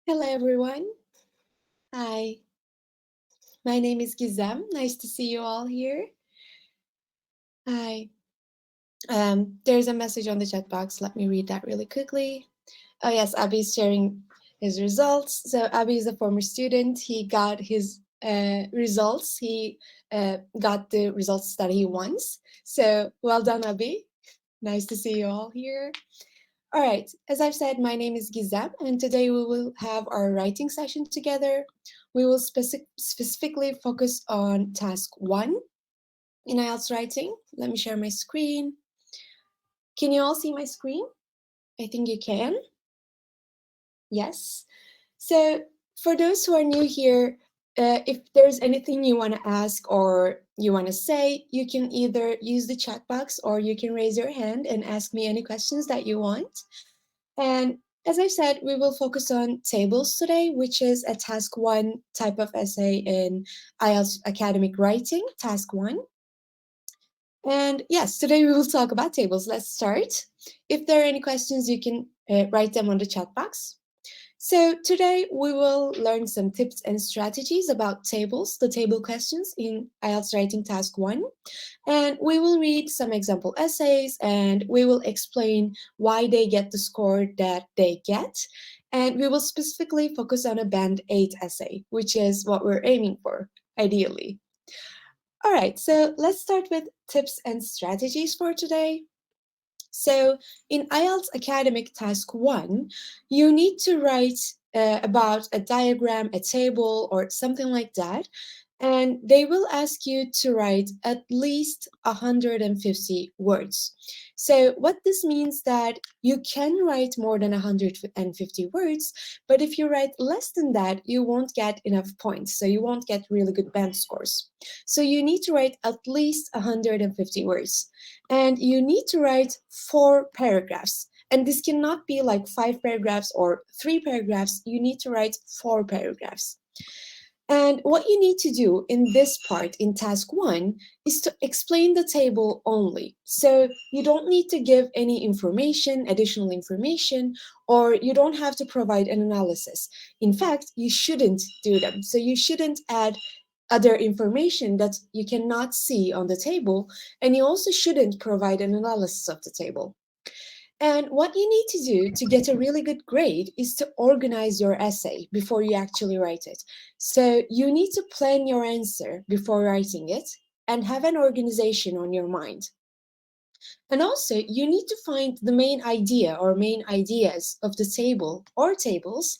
Hello, everyone. Hi, my name is Gizem. Nice to see you all here. Hi. There's a message on the chat box. Let me read that really quickly. Oh, yes, Abby is sharing his results. So Abby is a former student. He got his results. He got the results that he wants. So well done, Abby. Nice to see you all here. All right, as I've said, my name is Gizem, and today we will have our writing session together. We will specifically focus on task 1 in IELTS writing. Let me share my screen. Can you all see my screen? I think you can. Yes. So for those who are new here, if there's anything you want to ask or you want to say, you can either use the chat box or you can raise your hand and ask me any questions that you want. And as I said, we will focus on tables today, which is a task 1 type of essay in IELTS Academic Writing, task 1. And yes, today we will talk about tables. Let's start. If there are any questions, you can write them on the chat box. So today we will learn some tips and strategies about tables, the table questions in IELTS Writing Task 1. And we will read some example essays and we will explain why they get the score that they get. And we will specifically focus on a Band 8 essay, which is what we're aiming for, ideally. All right, so let's start with tips and strategies for today. So in IELTS Academic Task 1, you need to write about a diagram, a table, or something like that. And they will ask you to write at least 150 words. So what this means that you can write more than 150 words, but if you write less than that, you won't get enough points. So you won't get really good band scores. So you need to write at least 150 words. And you need to write 4 paragraphs. And this cannot be like 5 paragraphs or 3 paragraphs. You need to write 4 paragraphs. And what you need to do in this part, in task 1, is to explain the table only. So you don't need to give any information, additional information, or you don't have to provide an analysis. In fact, you shouldn't do them. So you shouldn't add other information that you cannot see on the table, and you also shouldn't provide an analysis of the table. And what you need to do to get a really good grade is to organize your essay before you actually write it. So you need to plan your answer before writing it and have an organization on your mind. And also, you need to find the main idea or main ideas of the table or tables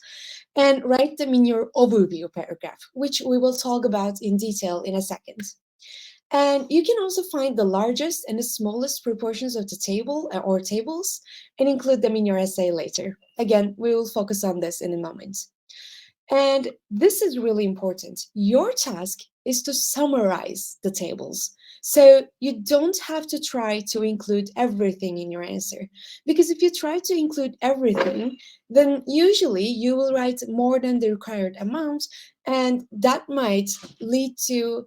and write them in your overview paragraph, which we will talk about in detail in a second. And you can also find the largest and the smallest proportions of the table or tables and include them in your essay later. Again, we will focus on this in a moment. And this is really important. Your task is to summarize the tables. So you don't have to try to include everything in your answer. Because if you try to include everything, then usually you will write more than the required amount, and that might lead to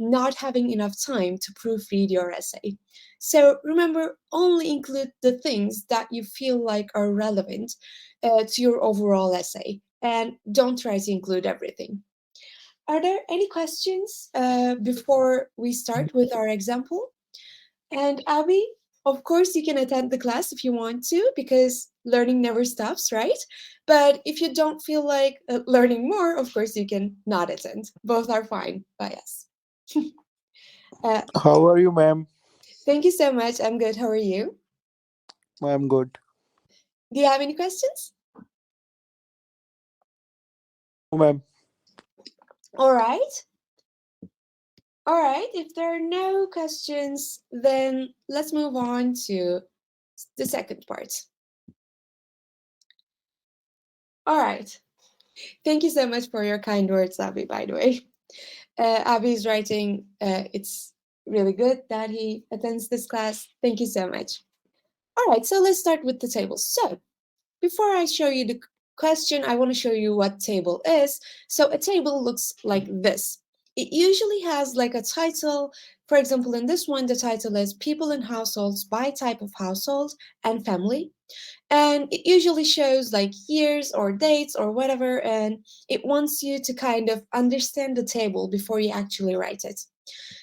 not having enough time to proofread your essay. So remember, only include the things that you feel like are relevant to your overall essay, and don't try to include everything. Are there any questions before we start with our example? And Abby, of course, you can attend the class if you want to, because learning never stops, right? But if you don't feel like learning more, of course, you can not attend. Both are fine by us. How are you, ma'am? Thank you so much. I'm good. How are you? I'm good. Do you have any questions? No, ma'am. All right. All right. If there are no questions, then let's move on to the second part. All right. Thank you so much for your kind words, Abby, by the way. Abby's writing, it's really good that he attends this class. Thank you so much. All right, so let's start with the tables. So before I show you the question, I want to show you what table is. So a table looks like this. It usually has like a title, For example, in this one, the title is People and Households by Type of Household and Family. And it usually shows like years or dates or whatever, and it wants you to kind of understand the table before you actually write it.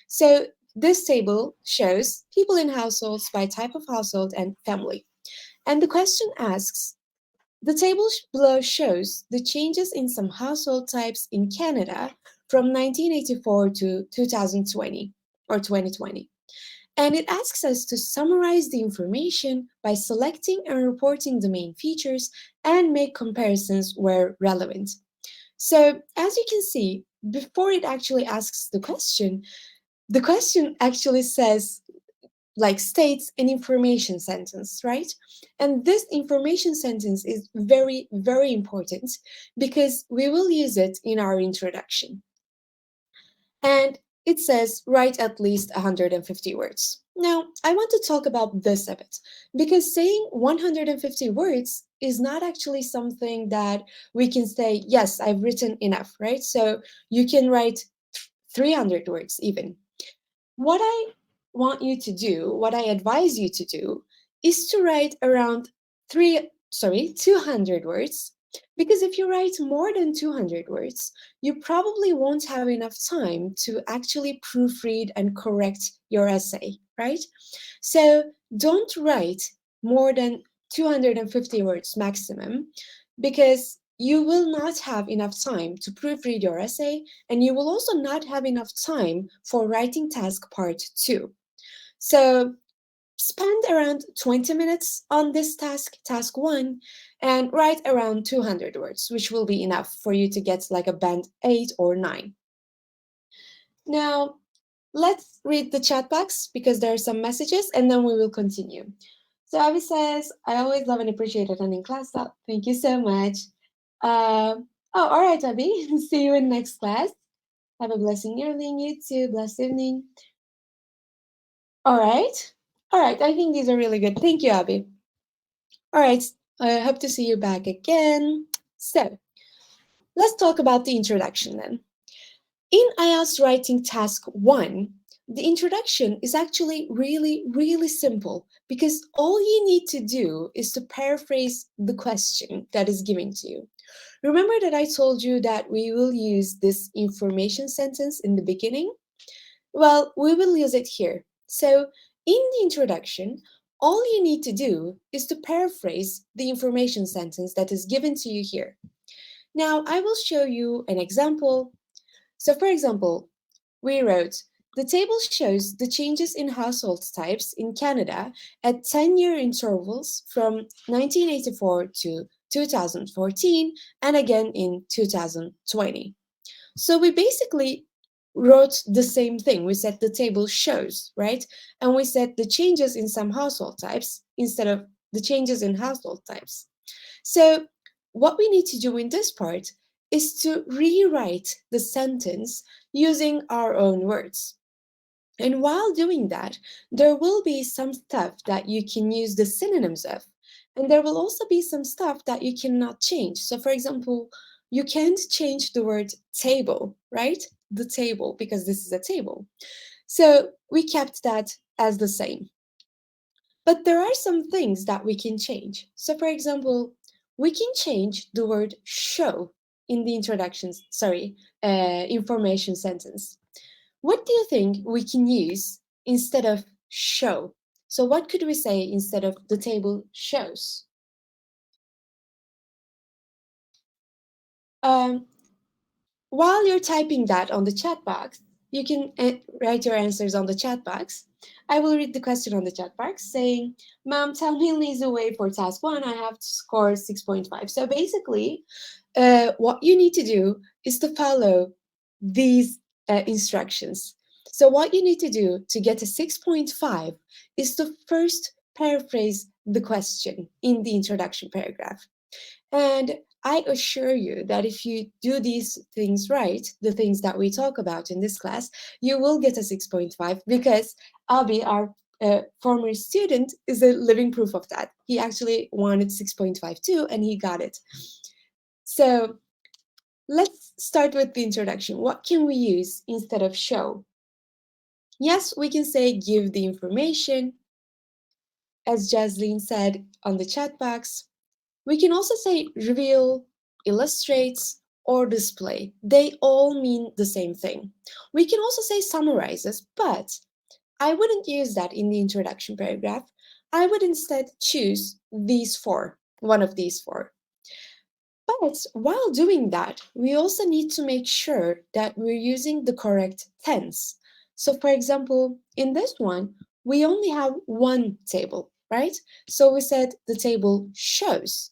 So this table shows people in households by type of household and family. And the question asks, the table below shows the changes in some household types in Canada from 1984 to 2020 or 2020. And it asks us to summarize the information by selecting and reporting the main features and make comparisons where relevant. So, as you can see, before it actually asks the question actually says, like, states an information sentence, right? And this information sentence is very, very important because we will use it in our introduction. And it says write at least 150 words. Now, I want to talk about this a bit because saying 150 words is not actually something that we can say, yes, I've written enough, right? So you can write 300 words even. What I want you to do, what I advise you to do, is to write around 200 words. Because if you write more than 200 words, you probably won't have enough time to actually proofread and correct your essay, right? So don't write more than 250 words maximum because you will not have enough time to proofread your essay, and you will also not have enough time for writing task part 2. So spend around 20 minutes on this task 1, and write around 200 words, which will be enough for you to get like a band 8 or 9. Now, let's read the chat box because there are some messages, and then we will continue. So Abby says, I always love and appreciate attending class. Thank you so much. All right, Abby. See you in next class. Have a blessing evening, you too. Blessed evening. All right. All right. I think these are really good. Thank you, Abby. All right. I hope to see you back again. So let's talk about the introduction then. In IELTS Writing Task 1, the introduction is actually really, really simple because all you need to do is to paraphrase the question that is given to you. Remember that I told you that we will use this information sentence in the beginning? Well, we will use it here. So, in the introduction, all you need to do is to paraphrase the information sentence that is given to you here. Now, I will show you an example. So, for example, we wrote, the table shows the changes in household types in Canada at 10-year intervals from 1984 to 2014 and again in 2020. So we basically wrote the same thing. We said the table shows, right? And we said the changes in some household types instead of the changes in household types. So what we need to do in this part is to rewrite the sentence using our own words. And while doing that, there will be some stuff that you can use the synonyms of. And there will also be some stuff that you cannot change. So, for example, you can't change the word table, right? The table, because this is a table. So, we kept that as the same. But there are some things that we can change. So, for example, we can change the word show in the information sentence. What do you think we can use instead of show? So what could we say instead of the table shows? Um, while you're typing that on the chat box, you can write your answers on the chat box. I will read the question on the chat box saying, Mom, tell me an easy way for task 1. I have to score 6.5. So basically, what you need to do is to follow these instructions. So what you need to do to get a 6.5 is to first paraphrase the question in the introduction paragraph. And I assure you that if you do these things right, the things that we talk about in this class, you will get a 6.5 because Abi, our former student, is a living proof of that. He actually wanted 6.5 too, and he got it. So let's start with the introduction. What can we use instead of show? Yes, we can say give the information, as Jaslyn said on the chat box. We can also say reveal, illustrates, or display. They all mean the same thing. We can also say summarizes, but I wouldn't use that in the introduction paragraph. I would instead choose these four, one of these four. But while doing that, we also need to make sure that we're using the correct tense. So, for example, in this one, we only have one table, right? So we said the table shows.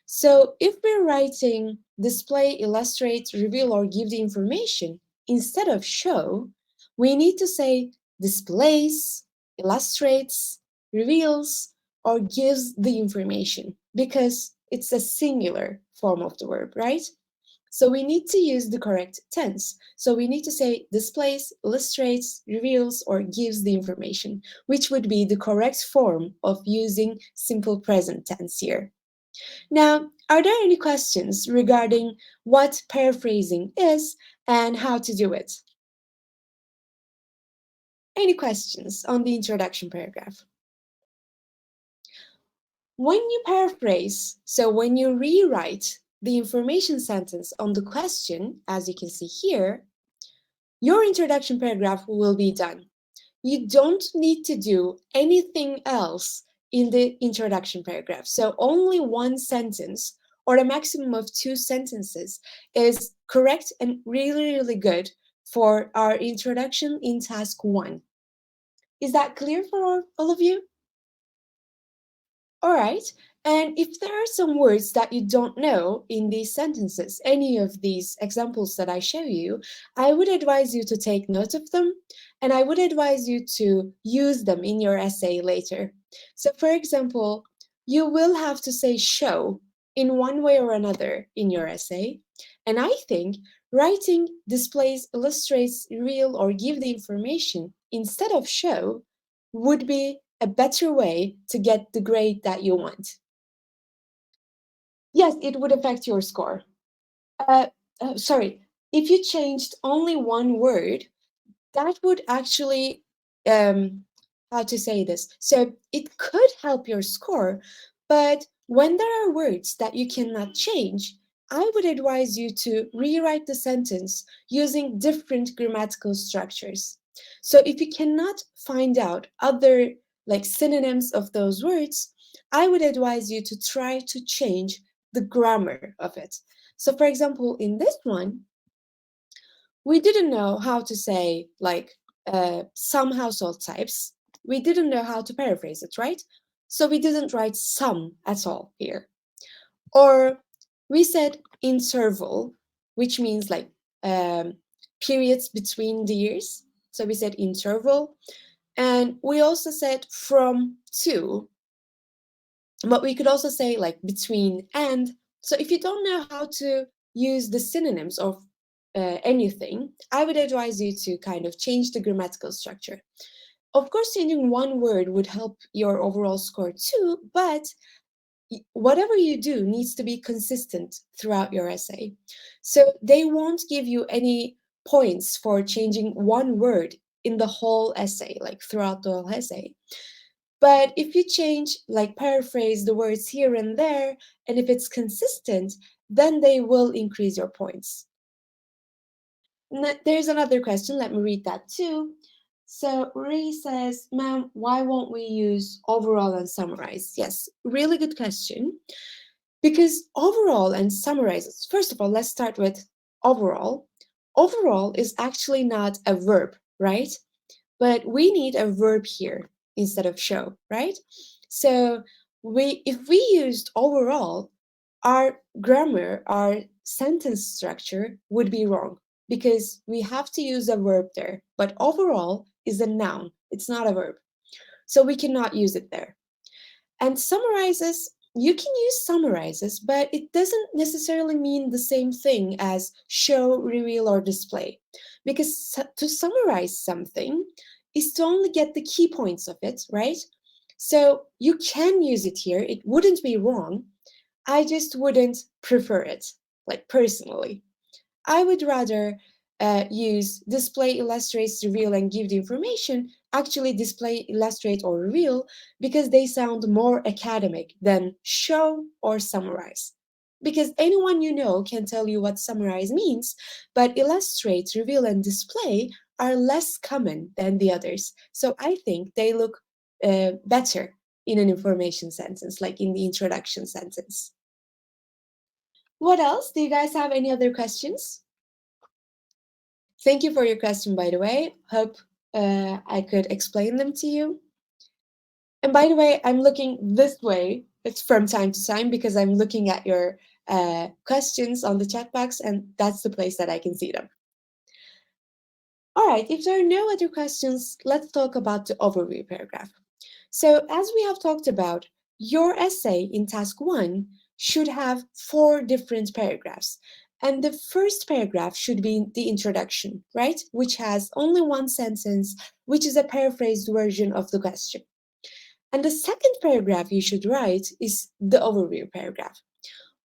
So if we're writing display, illustrate, reveal, or give the information instead of show, we need to say displays, illustrates, reveals, or gives the information because it's a singular form of the verb, right? So we need to use the correct tense. So we need to say displays, illustrates, reveals, or gives the information, which would be the correct form of using simple present tense here. Now, are there any questions regarding what paraphrasing is and how to do it? Any questions on the introduction paragraph? When you paraphrase, so when you rewrite the information sentence on the question, as you can see here, your introduction paragraph will be done. You don't need to do anything else in the introduction paragraph. So only one sentence or a maximum of two sentences is correct and really, really good for our introduction in task 1. Is that clear for all of you? All right. And if there are some words that you don't know in these sentences, any of these examples that I show you, I would advise you to take note of them and I would advise you to use them in your essay later. So, for example, you will have to say show in one way or another in your essay. And I think writing displays, illustrates, reveal, or give the information instead of show would be a better way to get the grade that you want. Yes, it would affect your score. Uh, sorry, if you changed only one word, that would actually, how to say this? So it could help your score, but when there are words that you cannot change, I would advise you to rewrite the sentence using different grammatical structures. So if you cannot find out other like synonyms of those words, I would advise you to try to change the grammar of it. So for example, in this one, we didn't know how to say like some household types. We didn't know how to paraphrase it, right? So we didn't write some at all here. Or we said interval, which means like periods between the years. So we said interval. And we also said from to, but we could also say like between and. So if you don't know how to use the synonyms of anything, I would advise you to kind of change the grammatical structure. Of course, changing one word would help your overall score too, but whatever you do needs to be consistent throughout your essay. So they won't give you any points for changing one word in the whole essay, like throughout the whole essay. But if you change, like paraphrase the words here and there, and if it's consistent, then they will increase your points. There's another question. Let me read that too. So Ray says, ma'am, why won't we use overall and summarize? Yes, really good question. Because overall and summarize, first of all, let's start with overall. Overall is actually not a verb, right? But we need a verb here instead of show, right? So if we used overall, our grammar, our sentence structure would be wrong because we have to use a verb there. But overall is a noun, it's not a verb. So we cannot use it there. And summarizes, you can use summarizes, but it doesn't necessarily mean the same thing as show, reveal, or display. Because to summarize something is to only get the key points of it, right? So you can use it here, it wouldn't be wrong. I just wouldn't prefer it, like personally. I would rather use display, illustrates, reveal, and give the information, actually display, illustrate, or reveal because they sound more academic than show or summarize. Because anyone you know can tell you what summarize means, but illustrate, reveal, and display are less common than the others. So I think they look better in an information sentence, like in the introduction sentence. What else? Do you guys have any other questions? Thank you for your question, by the way. Hope I could explain them to you. And by the way, I'm looking this way. It's from time to time because I'm looking at your questions on the chat box, and that's the place that I can see them. All right, if there are no other questions, let's talk about the overview paragraph. So, as we have talked about, your essay in task 1 should have 4 different paragraphs. And the first paragraph should be the introduction, right? Which has only one sentence, which is a paraphrased version of the question. And the second paragraph you should write is the overview paragraph,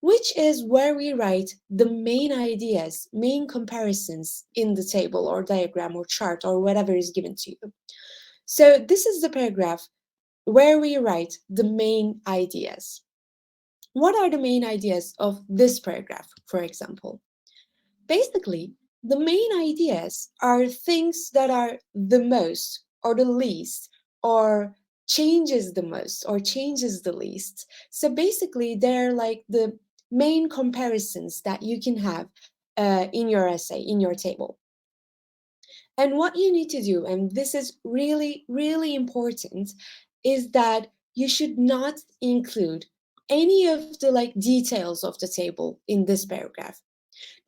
which is where we write the main ideas, main comparisons in the table or diagram or chart or whatever is given to you. So, this is the paragraph where we write the main ideas. What are the main ideas of this paragraph, for example? Basically, the main ideas are things that are the most or the least or changes the most or changes the least. So basically, they're like the main comparisons that you can have in your essay, in your table. And what you need to do, and this is really, really important, is that you should not include any of the like details of the table in this paragraph.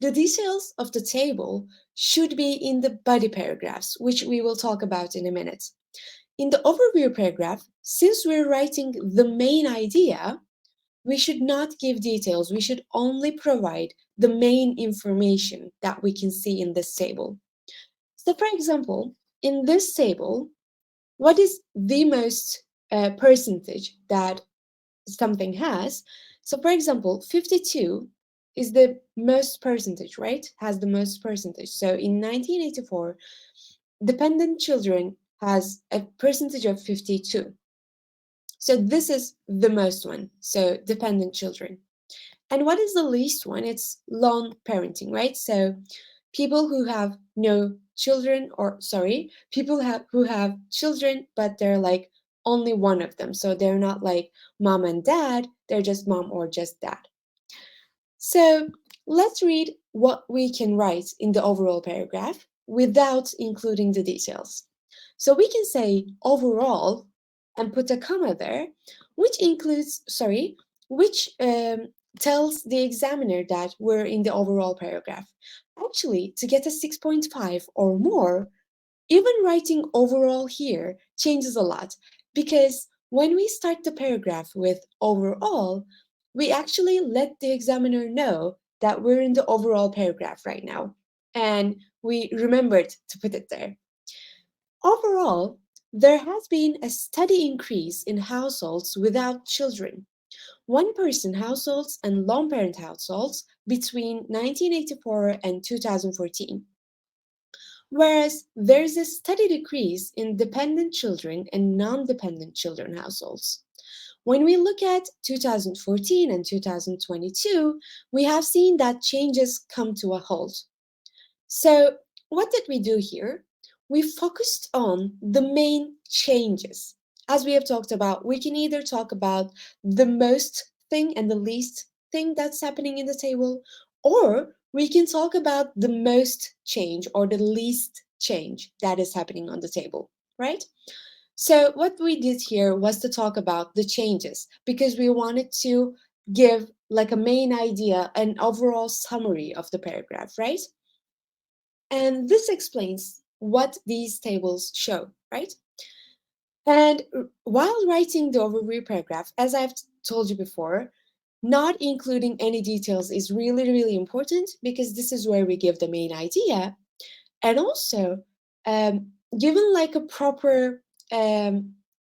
The details of the table should be in the body paragraphs, which we will talk about in a minute. In the overview paragraph, since we're writing the main idea, we should not give details. We should only provide the main information that we can see in this table. So, for example, in this table, what is the most percentage that something has? So, for example, 52 is the most percentage, right? Has the most percentage. So, in 1984, dependent children has a percentage of 52. So, this is the most one. So, dependent children. And what is the least one? It's lone parenting, right? So, people who have no children, or sorry, who have children, but they're like only one of them. So they're not like mom and dad, they're just mom or just dad. So let's read what we can write in the overall paragraph without including the details. So we can say overall and put a comma there, which includes, sorry, which tells the examiner that we're in the overall paragraph. Actually, to get a 6.5 or more, even writing overall here changes a lot because when we start the paragraph with overall, we actually let the examiner know that we're in the overall paragraph right now. And we remembered to put it there. Overall, there has been a steady increase in households without children. One person households and lone parent households between 1984 and 2014. Whereas there's a steady decrease in dependent children and non dependent children households. When we look at 2014 and 2022, we have seen that changes come to a halt. So, what did we do here? We focused on the main changes. As we have talked about, we can either talk about the most thing and the least thing that's happening in the table, or we can talk about the most change or the least change that is happening on the table, right? So, what we did here was to talk about the changes because we wanted to give like a main idea, an overall summary of the paragraph, right? And this explains what these tables show, right? And while writing the overview paragraph, as I've told you before, not including any details is really, really important because this is where we give the main idea. And also, given like a proper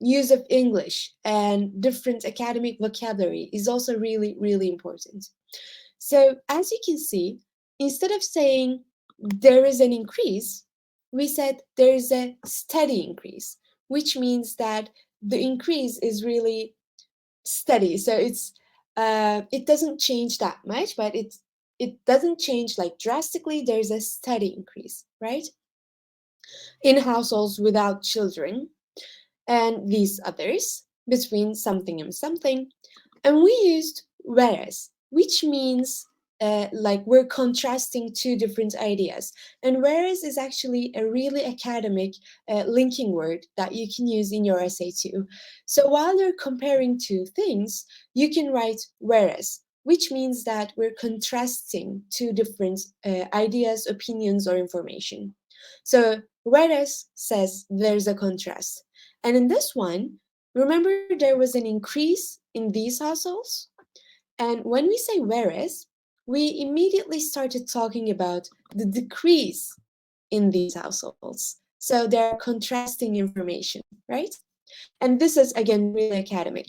use of English and different academic vocabulary is also really, really important. So, as you can see, instead of saying there is an increase, we said there is a steady increase, which means that the increase is really steady. So it doesn't change that much, but it doesn't change like drastically. There's a steady increase, right? In households without children and these others, between something and something. And we used whereas, which means like we're contrasting two different ideas. And whereas is actually a really academic linking word that you can use in your essay too. So while you're comparing two things, you can write whereas, which means that we're contrasting two different ideas, opinions, or information. So whereas says there's a contrast. And in this one, remember there was an increase in these households? And when we say whereas, we immediately started talking about the decrease in these households. So they're contrasting information, right? And this is again really academic.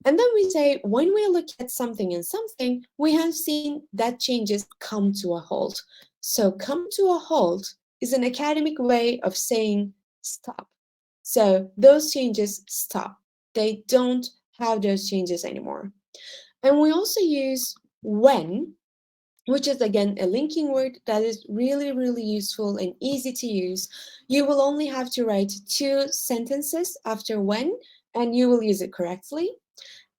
And then we say when we look at something and something, we have seen that changes come to a halt. So come to a halt is an academic way of saying stop. So those changes stop. They don't have those changes anymore. And we also use when, which is again a linking word that is really, really useful and easy to use. You will only have to write two sentences after when, and you will use it correctly.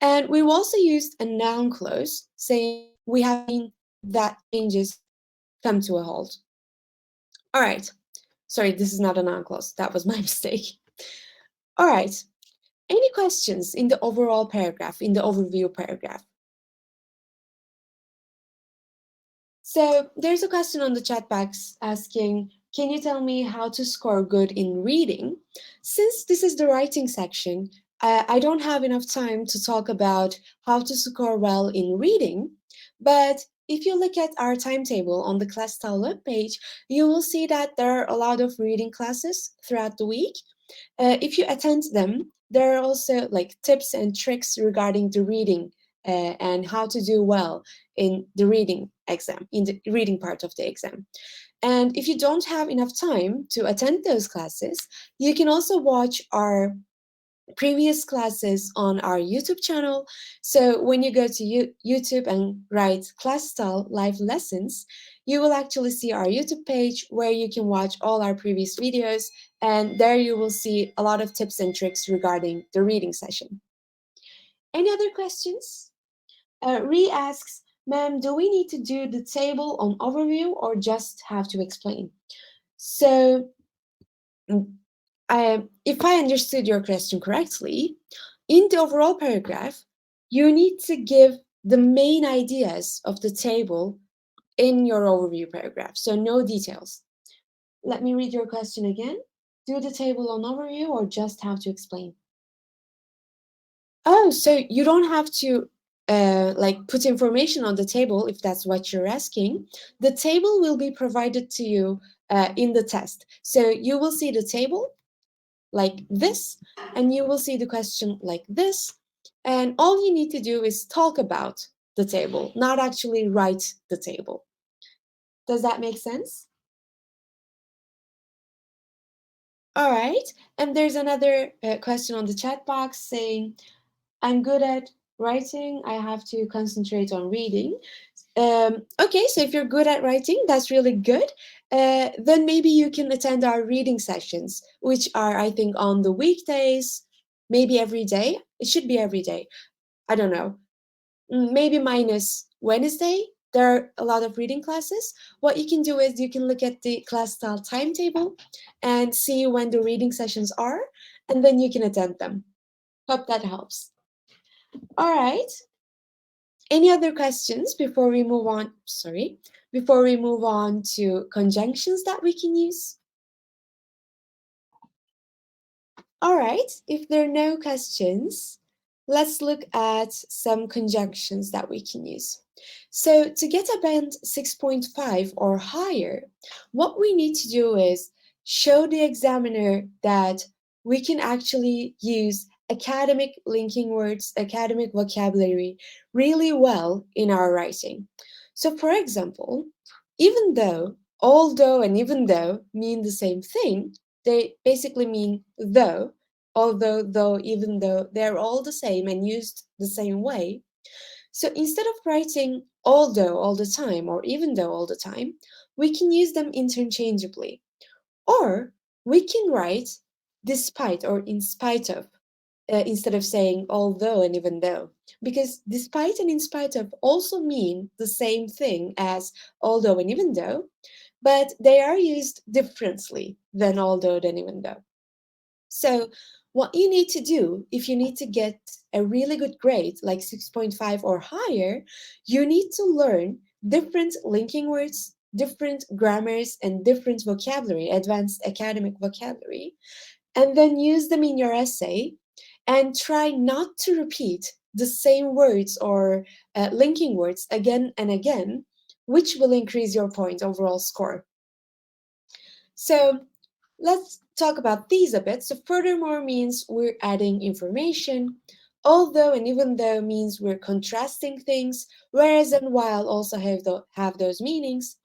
And we've also used a noun clause saying we have seen that changes come to a halt. All right. Sorry, this is not a noun clause. That was my mistake. All right. Any questions in the overall paragraph, in the overview paragraph? So there's a question on the chat box asking, can you tell me how to score good in reading? Since this is the writing section, I don't have enough time to talk about how to score well in reading, but if you look at our timetable on the Clasital webpage, you will see that there are a lot of reading classes throughout the week. If you attend them, there are also like tips and tricks regarding the reading and how to do well in the reading exam, in the reading part of the exam. And if you don't have enough time to attend those classes, you can also watch our previous classes on our YouTube channel. So when you go to YouTube and write Clasital Live Lessons, you will actually see our YouTube page where you can watch all our previous videos, and there you will see a lot of tips and tricks regarding the reading session. Any other questions? Ree asks, ma'am, do we need to do the table on overview or just have to explain? So if I understood your question correctly, in the overall paragraph, you need to give the main ideas of the table in your overview paragraph, so no details. Let me read your question again. Do the table on overview or just have to explain? Oh, so you don't have to like put information on the table if that's what you're asking. The table will be provided to you in the test. So you will see the table like this, and you will see the question like this. And all you need to do is talk about the table, not actually write the table. Does that make sense? All right. And there's another question on the chat box saying, I'm good at writing, I have to concentrate on reading. Okay, so if you're good at writing, that's really good. Then maybe you can attend our reading sessions, which are, I think, on the weekdays, maybe every day. It should be every day. I don't know. Maybe minus Wednesday. There are a lot of reading classes. What you can do is you can look at the class style timetable and see when the reading sessions are, and then you can attend them. Hope that helps. All right. Any other questions before we move on? Sorry, before we move on to conjunctions that we can use? All right, if there are no questions, let's look at some conjunctions that we can use. So to get a band 6.5 or higher, what we need to do is show the examiner that we can actually use academic linking words, academic vocabulary really well in our writing. So for example, even though although and even though mean the same thing. They basically mean though, although, though, even though. They're all the same and used the same way. So instead of writing although all the time or even though all the time, we can use them interchangeably. Or we can write despite or in spite of instead of saying although and even though. Because despite and in spite of also mean the same thing as although and even though, but they are used differently than although and even though. So, what you need to do if you need to get a really good grade, like 6.5 or higher, you need to learn different linking words, different grammars, and different vocabulary, advanced academic vocabulary, and then use them in your essay and try not to repeat the same words or linking words again and again, which will increase your point overall score. So, let's talk about these a bit. So furthermore means we're adding information. Although and even though means we're contrasting things, whereas and while also have those meanings.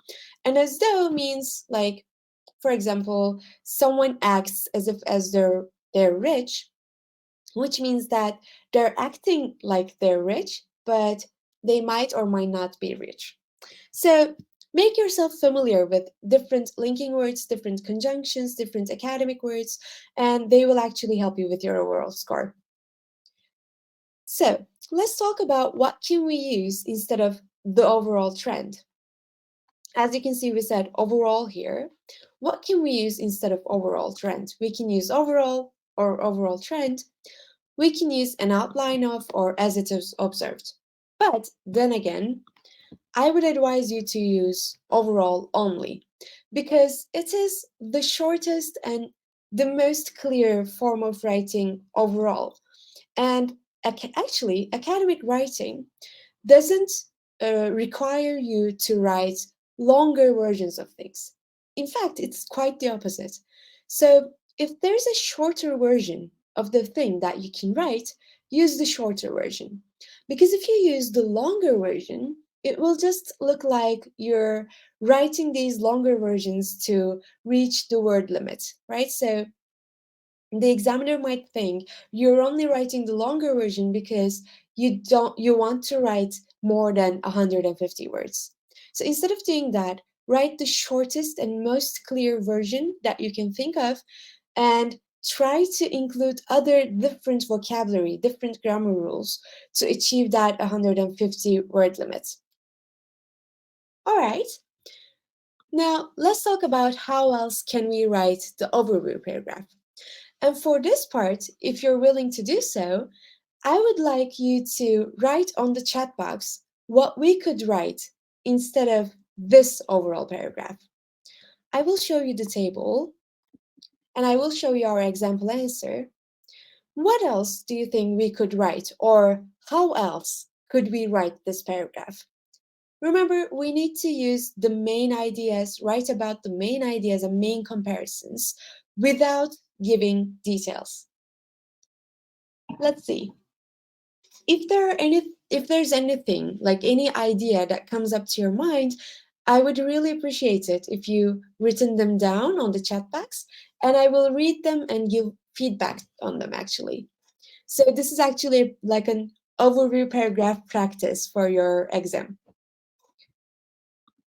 And as though means like, for example, someone acts as if as they're rich, which means that they're acting like they're rich, but they might or might not be rich. So make yourself familiar with different linking words, different conjunctions, different academic words, and they will actually help you with your overall score. So let's talk about what can we use instead of the overall trend. As you can see, we said overall here. What can we use instead of overall trend? We can use overall or overall trend. We can use an outline of or as it is observed. But then again, I would advise you to use overall only because it is the shortest and the most clear form of writing overall. And actually, academic writing doesn't require you to write longer versions of things. In fact, it's quite the opposite. So, if there's a shorter version of the thing that you can write, use the shorter version. Because if you use the longer version, it will just look like you're writing these longer versions to reach the word limit, right? So, the examiner might think you're only writing the longer version because you want to write more than 150 words. So instead of doing that, write the shortest and most clear version that you can think of and try to include other different vocabulary, different grammar rules to achieve that 150 word limit. All right. Now, let's talk about how else can we write the overview paragraph. And for this part, if you're willing to do so, I would like you to write on the chat box what we could write instead of this overall paragraph. I will show you the table and I will show you our example answer. What else do you think we could write, or how else could we write this paragraph? Remember, we need to use the main ideas, write about the main ideas and main comparisons without giving details. Let's see. If there's anything like any idea that comes up to your mind, I would really appreciate it if you written them down on the chat box and I will read them and give feedback on them actually. So this is actually like an overview paragraph practice for your exam.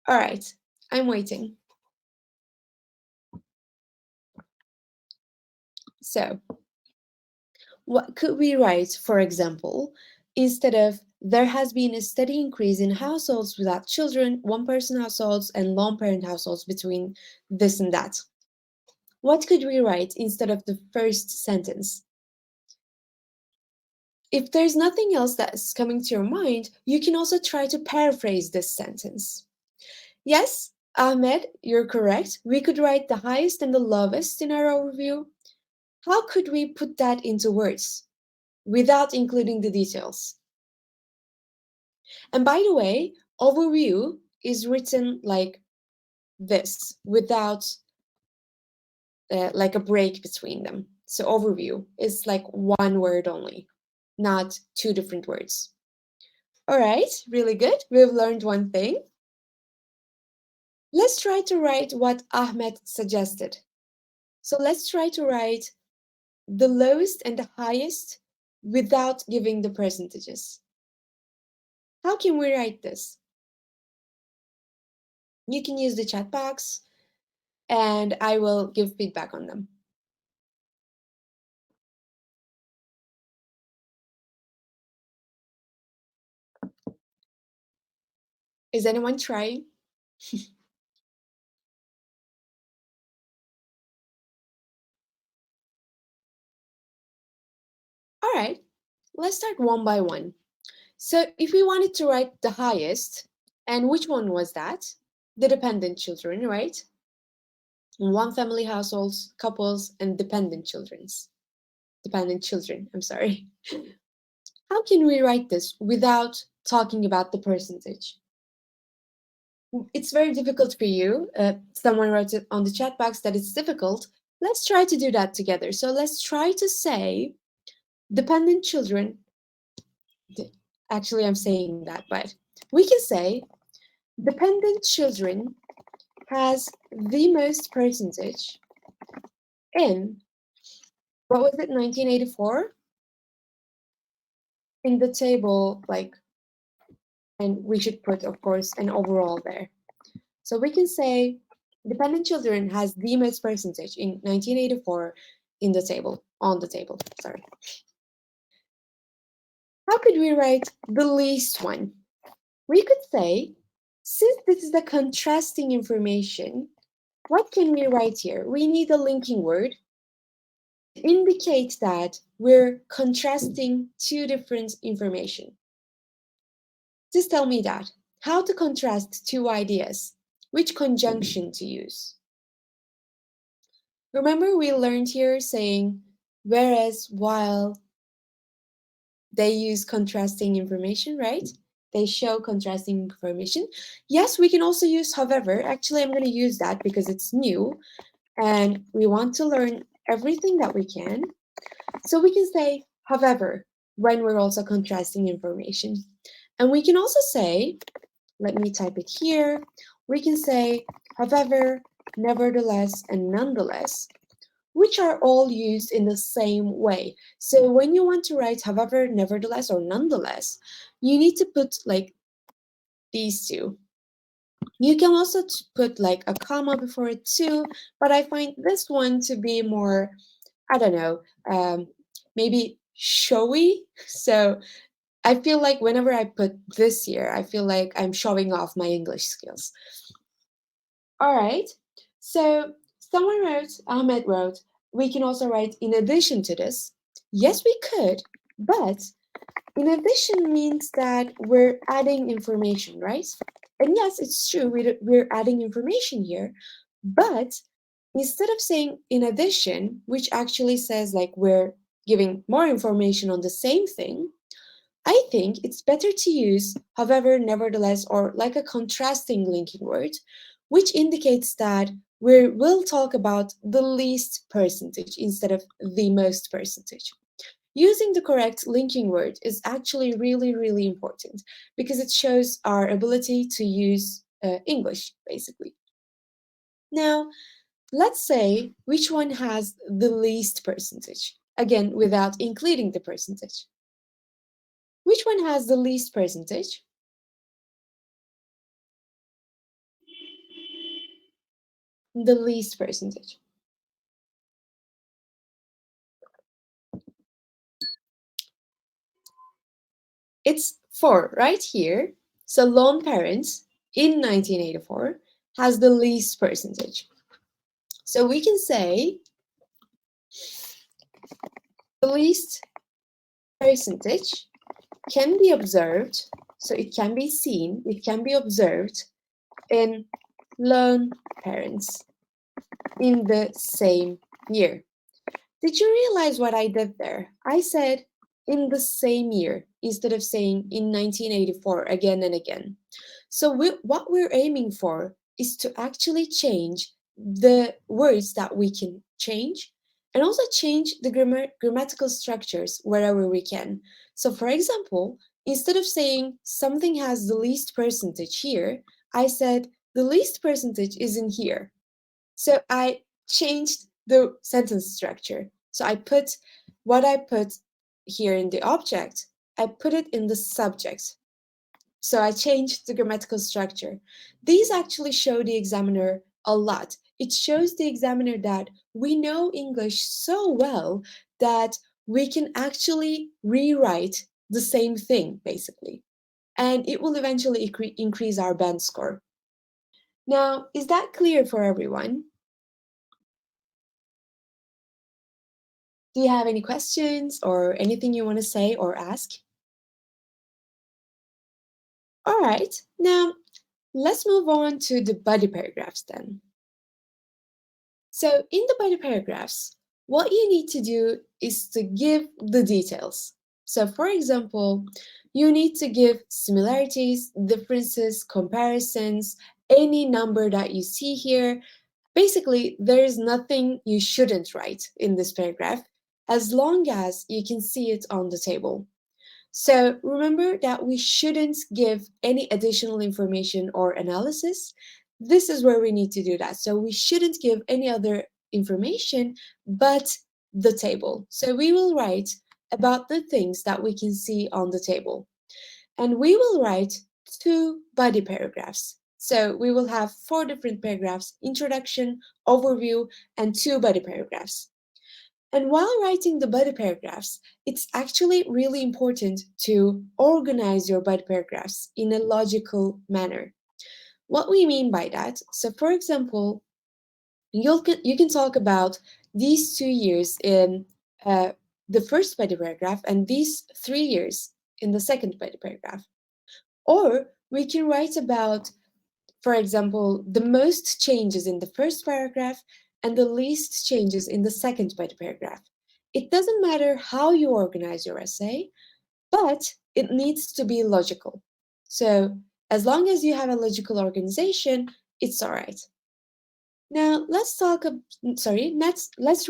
All right, I'm waiting. So what could we write, for example, instead of there has been a steady increase in households without children, one-person households, and lone-parent households between this and that? What could we write instead of the first sentence? If there's nothing else that's coming to your mind, you can also try to paraphrase this sentence. Yes, Ahmed, you're correct. We could write the highest and the lowest in our overview. How could we put that into words without including the details? And by the way, overview is written like this without like a break between them. So overview is like one word only, not two different words. All right, really good. We've learned one thing. Let's try to write what Ahmed suggested. So let's try to write the lowest and the highest without giving the percentages. How can we write this? You can use the chat box and I will give feedback on them. Is anyone trying? All right, let's start one by one. So if we wanted to write the highest, and which one was that? The dependent children, right? One family households, couples, and dependent children's. Dependent children, I'm sorry. How can we write this without talking about the percentage? It's very difficult for you. Someone wrote it on the chat box that it's difficult. Let's try to do that together. So let's try to say dependent children. Actually, I'm saying that, but we can say dependent children has the most percentage in, what was it, 1984? In the table, like, and we should put, of course, an overall there. So we can say dependent children has the most percentage in 1984 in the table, on the table, sorry. How could we write the least one? We could say, since this is the contrasting information, what can we write here? We need a linking word to indicate that we're contrasting two different information. Just tell me that. How to contrast two ideas. Which conjunction to use? Remember we learned here saying whereas, while, they use contrasting information, right? They show contrasting information. Yes, we can also use however. Actually, I'm going to use that because it's new and we want to learn everything that we can. So we can say however when we're also contrasting information. And we can also say, let me type it here. We can say however, nevertheless, and nonetheless, which are all used in the same way. So when you want to write however, nevertheless, or nonetheless, you need to put like these two. You can also put like a comma before it too, but I find this one to be more, I don't know, maybe showy. So I feel like whenever I put this here, I feel like I'm showing off my English skills. All right. So someone wrote, Ahmed wrote, we can also write in addition to this. Yes, we could, but in addition means that we're adding information, right? And yes, it's true, we're adding information here, but instead of saying in addition, which actually says like we're giving more information on the same thing, I think it's better to use however, nevertheless, or like a contrasting linking word, which indicates that we will talk about the least percentage instead of the most percentage. Using the correct linking word is actually really, really important because it shows our ability to use English, basically. Now, let's say which one has the least percentage, again, without including the percentage. Which one has the least percentage? The least percentage. It's 4 right here. So lone parents in 1984 has the least percentage. So we can say the least percentage can be observed, so it can be seen, it can be observed in lone parents in the same year. Did you realize what I did there? I said in the same year instead of saying in 1984 again and again. So what we're aiming for is to actually change the words that we can change and also change the grammatical structures wherever we can. So for example, instead of saying something has the least percentage here, I said the least percentage is in here. So I changed the sentence structure. So what I put here in the object, I put it in the subject. So I changed the grammatical structure. These actually show the examiner a lot. It shows the examiner that we know English so well that we can actually rewrite the same thing, basically. And it will eventually increase our band score. Now, is that clear for everyone? Do you have any questions or anything you want to say or ask? All right, now let's move on to the body paragraphs then. So in the body paragraphs, what you need to do is to give the details. So for example, you need to give similarities, differences, comparisons, any number that you see here. Basically, there is nothing you shouldn't write in this paragraph as long as you can see it on the table. So remember that we shouldn't give any additional information or analysis. This is where we need to do that. So we shouldn't give any other information but the table. So we will write about the things that we can see on the table. And we will write 2 body paragraphs. So we will have 4 different paragraphs: introduction, overview, and 2 body paragraphs. And while writing the body paragraphs, it's actually really important to organize your body paragraphs in a logical manner. What we mean by that, so for example, you can talk about these 2 years in the first body paragraph and these 3 years in the second body paragraph. Or we can write about, for example, the most changes in the first paragraph and the least changes in the second paragraph. It doesn't matter how you organize your essay, but it needs to be logical. So as long as you have a logical organization, it's all right. Now let's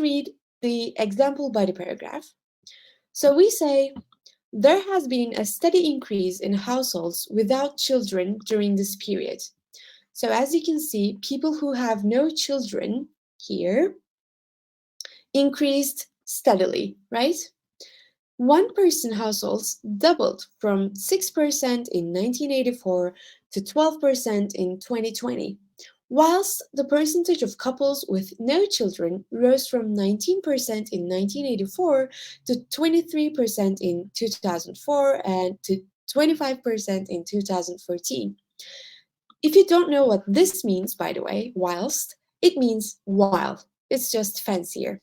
read the example body paragraph. So we say, there has been a steady increase in households without children during this period. So as you can see, people who have no children here increased steadily, right? One-person households doubled from 6% in 1984 to 12% in 2020, whilst the percentage of couples with no children rose from 19% in 1984 to 23% in 2004 and to 25% in 2014. If you don't know what this means, by the way, whilst, it means while. It's just fancier.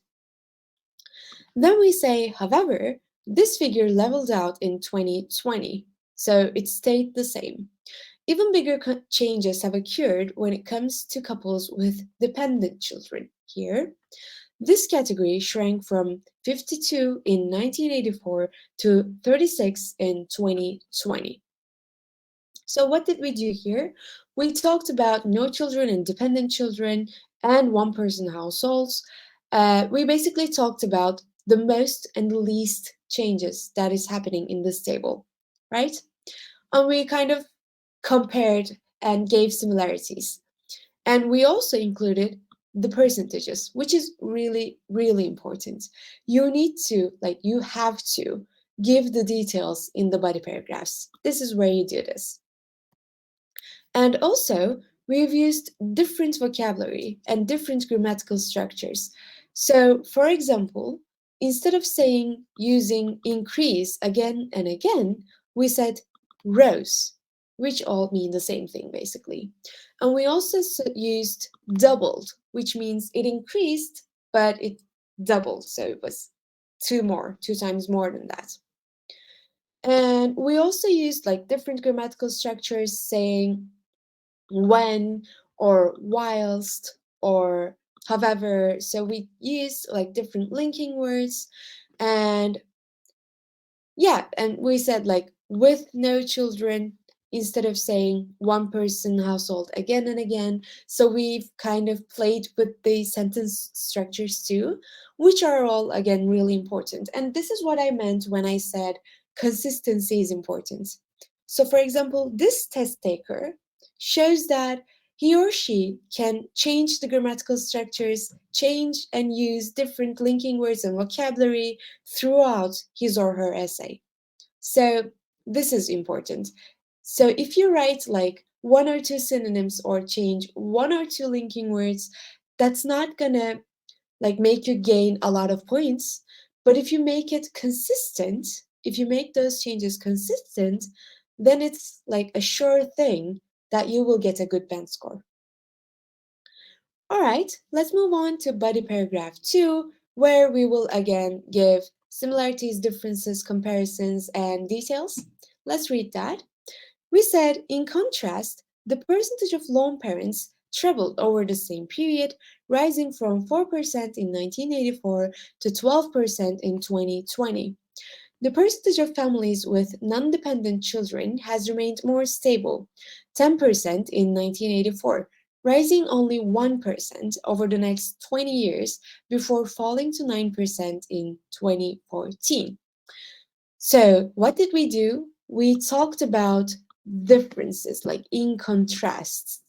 Then we say, however, this figure leveled out in 2020, so it stayed the same. Even bigger changes have occurred when it comes to couples with dependent children. Here, this category shrank from 52 in 1984 to 36 in 2020. So what did we do here? We talked about no children and dependent children and one-person households. We basically talked about the most and the least changes that is happening in this table, right? And we kind of compared and gave similarities. And we also included the percentages, which is really, really important. You need to, you have to give the details in the body paragraphs. This is where you do this. And also, we've used different vocabulary and different grammatical structures. So, for example, instead of using increase again and again, we said rose, which all mean the same thing basically. And we also used doubled, which means it increased, but it doubled. So it was 2 times more than that. And we also used different grammatical structures saying when or whilst or however. So we use different linking words. And yeah, and we said with no children instead of saying one-person household again and again. So we've kind of played with the sentence structures too, which are all again really important. And this is what I meant when I said consistency is important. So for example, this test taker shows that he or she can change the grammatical structures, change and use different linking words and vocabulary throughout his or her essay. So, this is important. So, if you write like one or two synonyms or change one or two linking words, that's not gonna like make you gain a lot of points. But if you make it consistent, if you make those changes consistent, then it's like a sure thing that you will get a good band score. All right, let's move on to body paragraph 2, where we will again give similarities, differences, comparisons, and details. Let's read that. We said, in contrast, the percentage of lone parents trebled over the same period, rising from 4% in 1984 to 12% in 2020. The percentage of families with non-dependent children has remained more stable, 10% in 1984, rising only 1% over the next 20 years before falling to 9% in 2014. So, what did we do? We talked about differences, like in contrasts.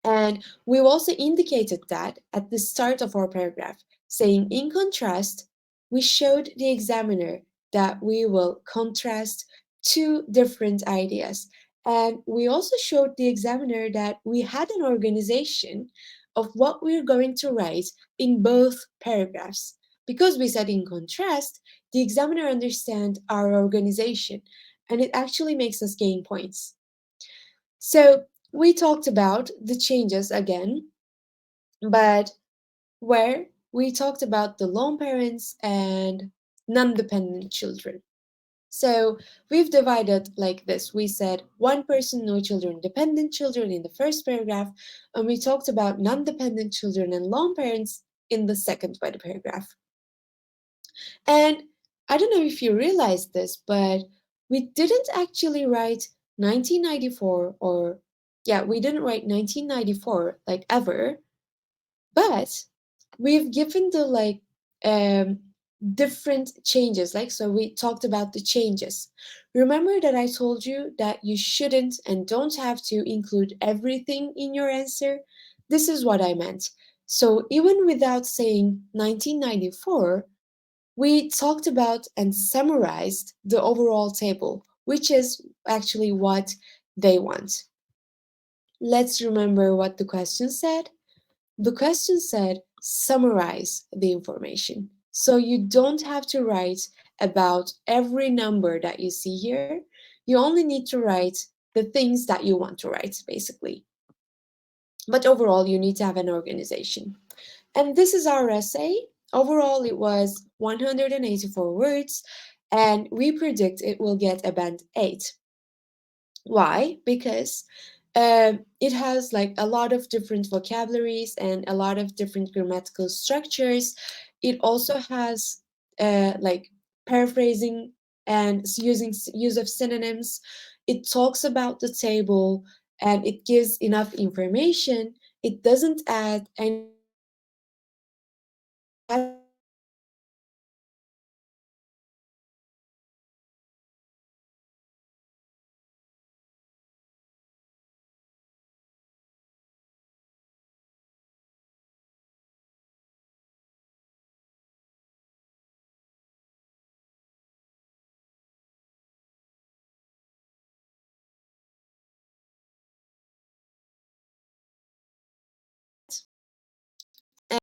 And we've also indicated that at the start of our paragraph, saying in contrast, we showed the examiner that we will contrast two different ideas. And we also showed the examiner that we had an organization of what we're going to write in both paragraphs. Because we said in contrast, the examiner understands our organization and it actually makes us gain points. So we talked about the changes again, but where we talked about the lone parents and non-dependent children. So we've divided like this. We said one person, no children, dependent children in the first paragraph, and we talked about non-dependent children and lone parents in the second paragraph. And I don't know if you realized this, but we didn't actually write 1994 or, yeah, we didn't write 1994 like ever, but we've given the like um, different changes. Like, so we talked about the changes. Remember that I told you that you shouldn't and don't have to include everything in your answer? This is what I meant. So even without saying 1994, we talked about and summarized the overall table, which is actually what they want. Let's remember what the question said. The question said summarize the information. So you don't have to write about every number that you see here. You only need to write the things that you want to write, basically. But overall, you need to have an organization. And this is our essay. Overall, it was 184 words, and we predict it will get a band 8. Why? Because it has like a lot of different vocabularies and a lot of different grammatical structures. It also has like paraphrasing and using use of synonyms. It talks about the table and it gives enough information. It doesn't add any extra information. It has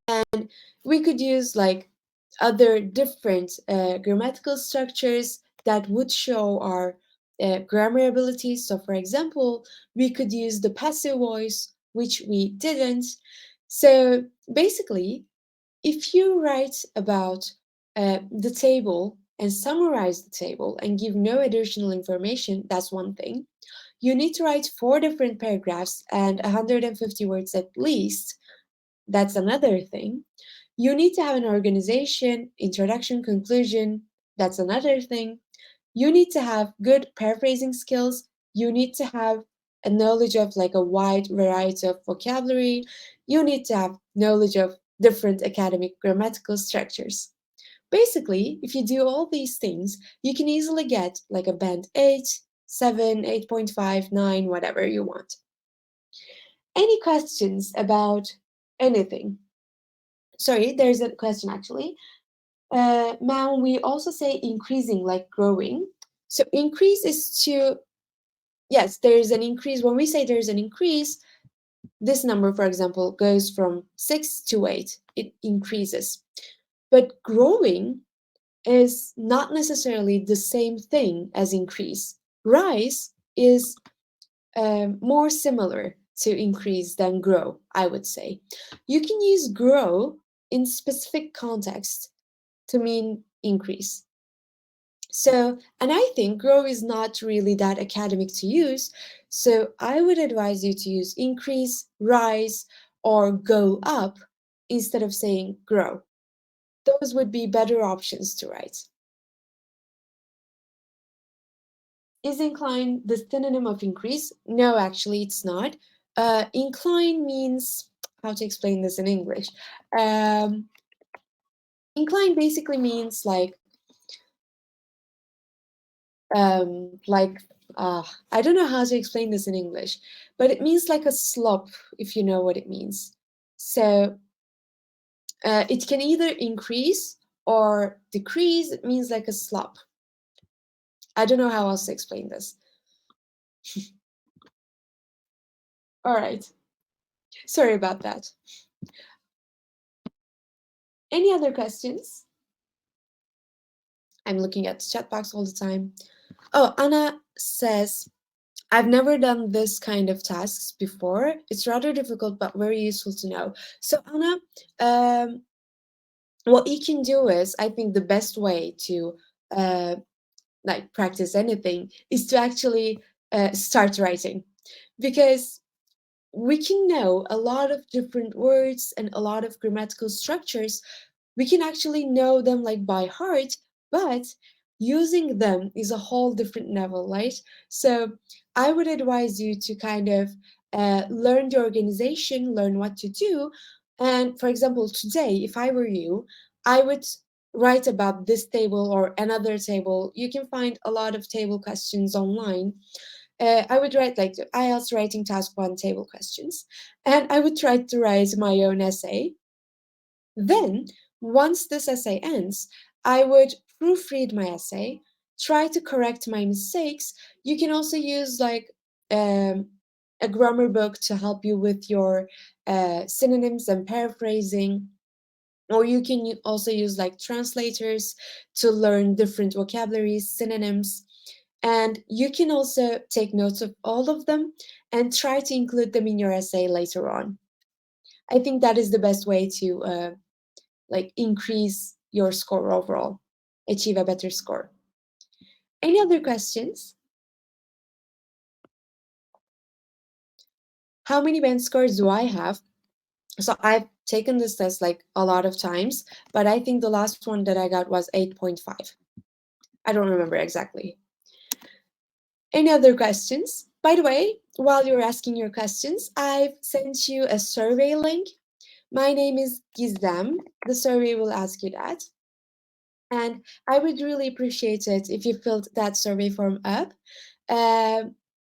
and we could use like other different grammatical structures that would show our grammar abilities. So, for example, we could use the passive voice, which we didn't. So, basically, if you write about the table and summarize the table and give no additional information, that's one thing. You need to write 4 different paragraphs and 150 words at least. That's another thing. You need to have an organization, introduction, conclusion. That's another thing. You need to have good paraphrasing skills. You need to have a knowledge of like a wide variety of vocabulary. You need to have knowledge of different academic grammatical structures. Basically, if you do all these things, you can easily get like a band 8, 7, 8.5, 9, whatever you want. Any questions about anything? Sorry, there's a question actually. Ma'am, we also say increasing, like growing. So increase is to, yes, there's an increase. When we say there's an increase, this number, for example, goes from 6 to 8. It increases. But growing is not necessarily the same thing as increase. Rise is more similar to increase than grow, I would say. You can use grow in specific context to mean increase. So, and I think grow is not really that academic to use. So I would advise you to use increase, rise, or go up instead of saying grow. Those would be better options to write. Is incline the synonym of increase? No, actually, it's not. Incline means, how to explain this in English? Incline basically means like I don't know how to explain this in English, but it means like a slope, if you know what it means. So it can either increase or decrease. It means like a slope. I don't know how else to explain this. All right. Sorry about that. Any other questions? I'm looking at the chat box all the time. Oh, Anna says, I've never done this kind of tasks before. It's rather difficult, but very useful to know. So, Anna, what you can do is, I think the best way to like practice anything is to actually start writing, because we can know a lot of different words and a lot of grammatical structures. We can actually know them like by heart, but using them is a whole different level, right? So I would advise you to kind of learn the organization, learn what to do. And for example, today, if I were you, I would write about this table or another table. You can find a lot of table questions online. I would write like the IELTS Writing Task 1 table questions, and I would try to write my own essay. Then, once this essay ends, I would proofread my essay, try to correct my mistakes. You can also use like a grammar book to help you with your synonyms and paraphrasing. Or you can also use like translators to learn different vocabularies, synonyms. And you can also take notes of all of them and try to include them in your essay later on. I think that is the best way to like increase your score overall, achieve a better score. Any other questions? How many band scores do I have? So I've taken this test like a lot of times, but I think the last one that I got was 8.5. I don't remember exactly. Any other questions? By the way, while you're asking your questions, I've sent you a survey link. My name is Gizem. The survey will ask you that. And I would really appreciate it if you filled that survey form up.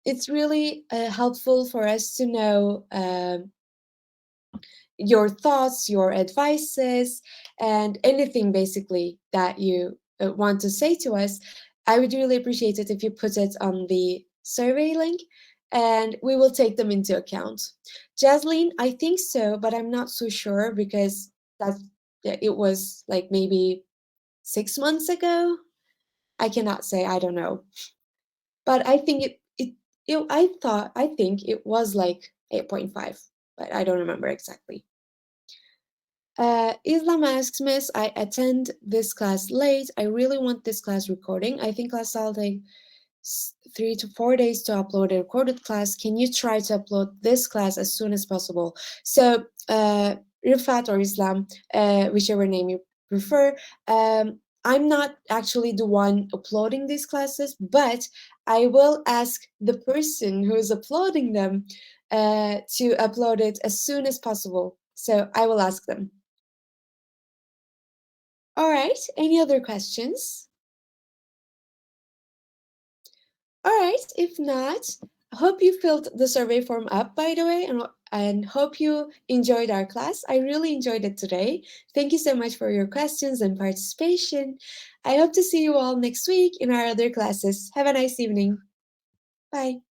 It's really helpful for us to know your thoughts, your advices, and anything basically that you want to say to us. I would really appreciate it if you put it on the survey link, and we will take them into account. Jasleen, I think so, but I'm not so sure because it was like maybe 6 months ago. I cannot say, I don't know. But I think I think it was like 8.5, but I don't remember exactly. Islam asks, Miss, I attend this class late. I really want this class recording. I think class will take 3 to 4 days to upload a recorded class. Can you try to upload this class as soon as possible? So, Rifat or Islam, whichever name you prefer, I'm not actually the one uploading these classes, but I will ask the person who is uploading them to upload it as soon as possible. So I will ask them. All right, any other questions? All right, if not, Hope you filled the survey form up, by the way, and hope you enjoyed our class. I really enjoyed it today. Thank you so much for your questions and participation. I hope to see you all next week in our other classes. Have a nice evening. Bye.